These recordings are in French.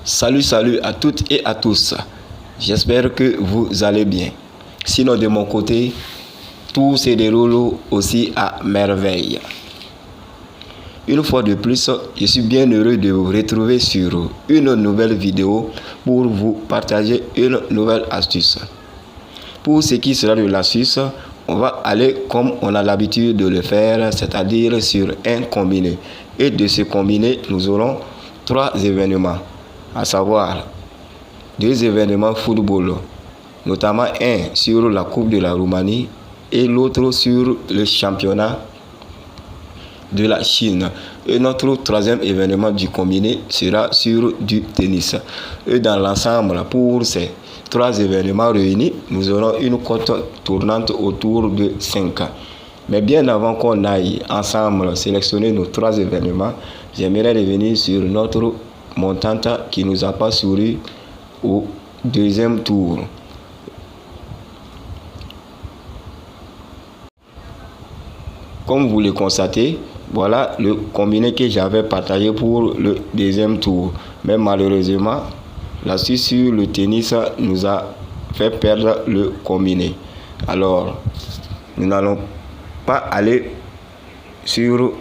Salut à toutes et à tous. J'espère que vous allez bien. Sinon, de mon côté, tout se déroule aussi à merveille. Une fois de plus, je suis bien heureux de vous retrouver sur une nouvelle vidéo pour vous partager une nouvelle astuce. Pour ce qui sera de l'astuce, on va aller comme on a l'habitude de le faire, c'est-à-dire sur un combiné. Et de ce combiné, nous aurons 3 événements, à savoir 2 événements football, notamment un sur la Coupe de la Roumanie et l'autre sur le championnat de la Chine. Et notre 3e événement du combiné sera sur du tennis. Et dans l'ensemble, pour ces 3 événements réunis, nous aurons une cote tournante autour de 5. Mais bien avant qu'on aille ensemble sélectionner nos 3 événements, j'aimerais revenir sur notre montante qui nous a pas souri au 2e tour. Comme vous le constatez, voilà le combiné que j'avais partagé pour le 2e tour. Mais malheureusement, l'astuce sur le tennis nous a fait perdre le combiné. Alors, nous n'allons pas aller sur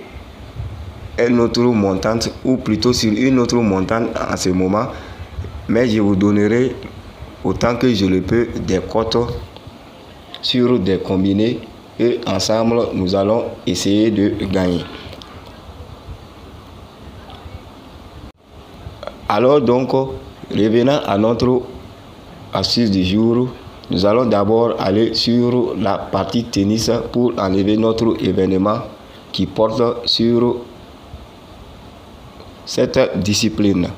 une autre montante, ou plutôt sur une autre montante en ce moment, mais je vous donnerai autant que je le peux des cotes sur des combinés et ensemble nous allons essayer de gagner. Alors donc, revenant à notre astuce du jour, nous allons d'abord aller sur la partie tennis pour enlever notre événement qui porte sur cette discipline.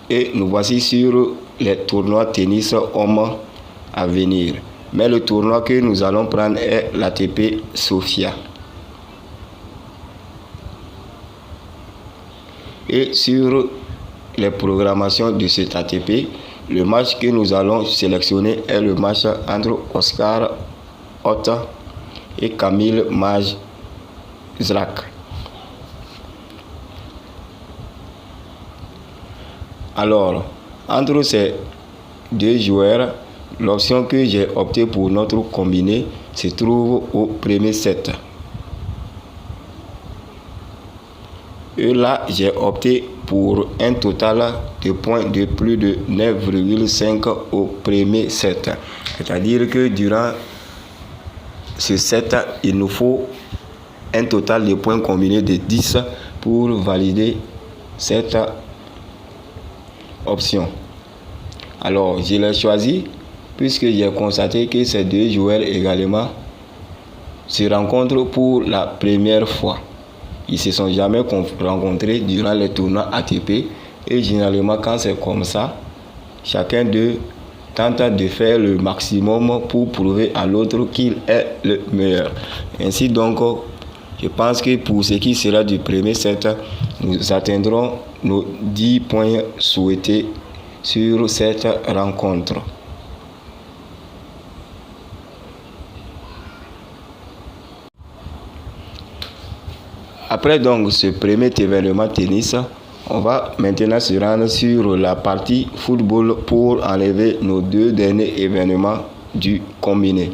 Et nous voici sur les tournois tennis hommes à venir. Mais le tournoi que nous allons prendre est l'ATP Sofia. Et sur les programmations de cet ATP, le match que nous allons sélectionner est le match entre Oscar Otta et Kamil Majzrak. Alors, entre ces 2 joueurs, l'option que j'ai opté pour notre combiné se trouve au premier set. Et là, j'ai opté pour un total de points de plus de 9,5 au premier set. C'est-à-dire que durant ce set, il nous faut un total de points combinés de 10 pour valider cette option. Alors, je l'ai choisi puisque j'ai constaté que ces 2 joueurs également se rencontrent pour la première fois. Ils se sont jamais rencontrés durant les tournois ATP et généralement quand c'est comme ça, chacun d'eux tente de faire le maximum pour prouver à l'autre qu'il est le meilleur. Ainsi donc, je pense que pour ce qui sera du premier set, nous atteindrons nos 10 points souhaités sur cette rencontre. Après donc ce premier événement tennis, on va maintenant se rendre sur la partie football pour enlever nos 2 derniers événements du combiné.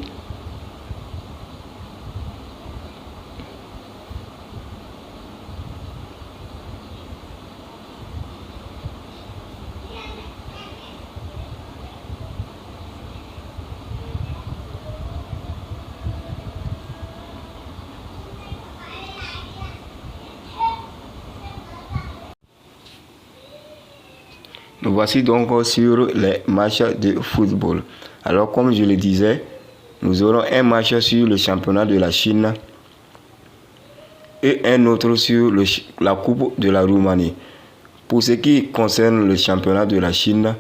Nous voici donc sur les matchs de football. Alors comme je le disais, nous aurons un match sur le championnat de la Chine et un autre sur la Coupe de la Roumanie. Pour ce qui concerne le championnat de la Chine,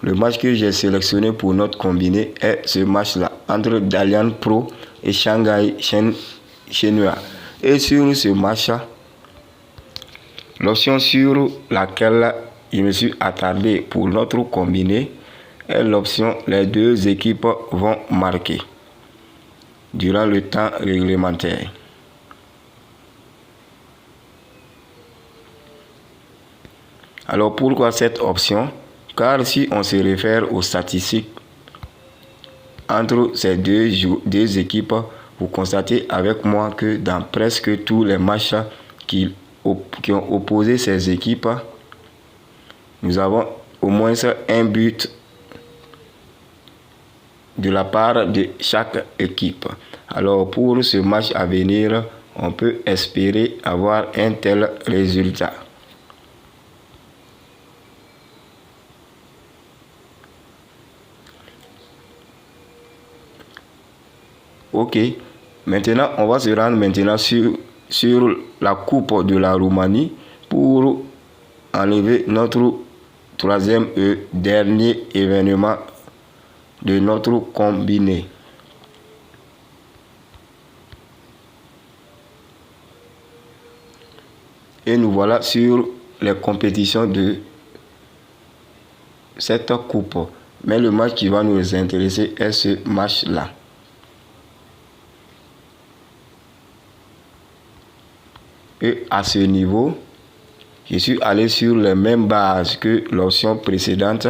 le match que j'ai sélectionné pour notre combiné est ce match-là entre Dalian Pro et Shanghai Shenhua. Et sur ce match, L'option sur laquelle je me suis attardé pour notre combiné est l'option les deux équipes vont marquer durant le temps réglementaire. Alors pourquoi cette option? Car si on se réfère aux statistiques entre ces deux équipes, vous constatez avec moi que dans presque tous les matchs qui ont opposé ces équipes, nous avons au moins un but de la part de chaque équipe. Alors pour ce match à venir, on peut espérer avoir un tel résultat. Ok, maintenant on va se rendre maintenant sur la Coupe de la Roumanie pour enlever notre troisième et dernier événement de notre combiné. Et nous voilà sur les compétitions de cette coupe. Mais le match qui va nous intéresser est ce match-là. Et à ce niveau, je suis allé sur les mêmes bases que l'option précédente,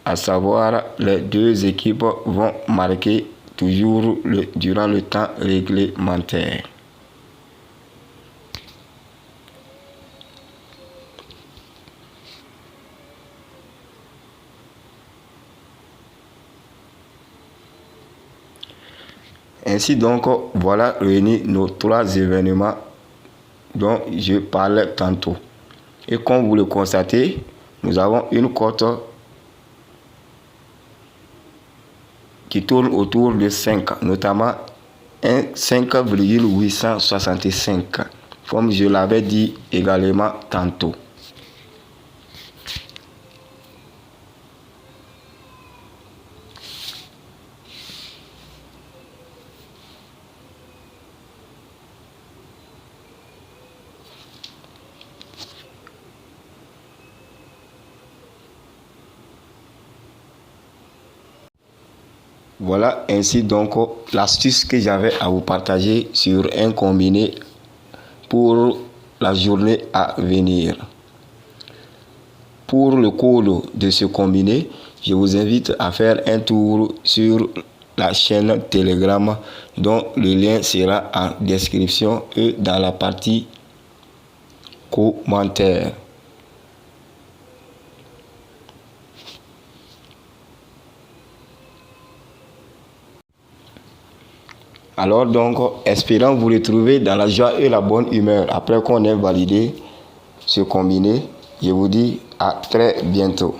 à savoir les deux équipes vont marquer toujours durant le temps réglementaire. Ainsi donc, voilà réunis nos trois événements dont je parlais tantôt. Et comme vous le constatez, nous avons une cote qui tourne autour de 5, notamment un 5,865, comme je l'avais dit également tantôt. Voilà ainsi donc l'astuce que j'avais à vous partager sur un combiné pour la journée à venir. Pour le code de ce combiné, je vous invite à faire un tour sur la chaîne Telegram dont le lien sera en description et dans la partie commentaires. Alors donc, espérant vous retrouver dans la joie et la bonne humeur après qu'on ait validé ce combiné, je vous dis à très bientôt.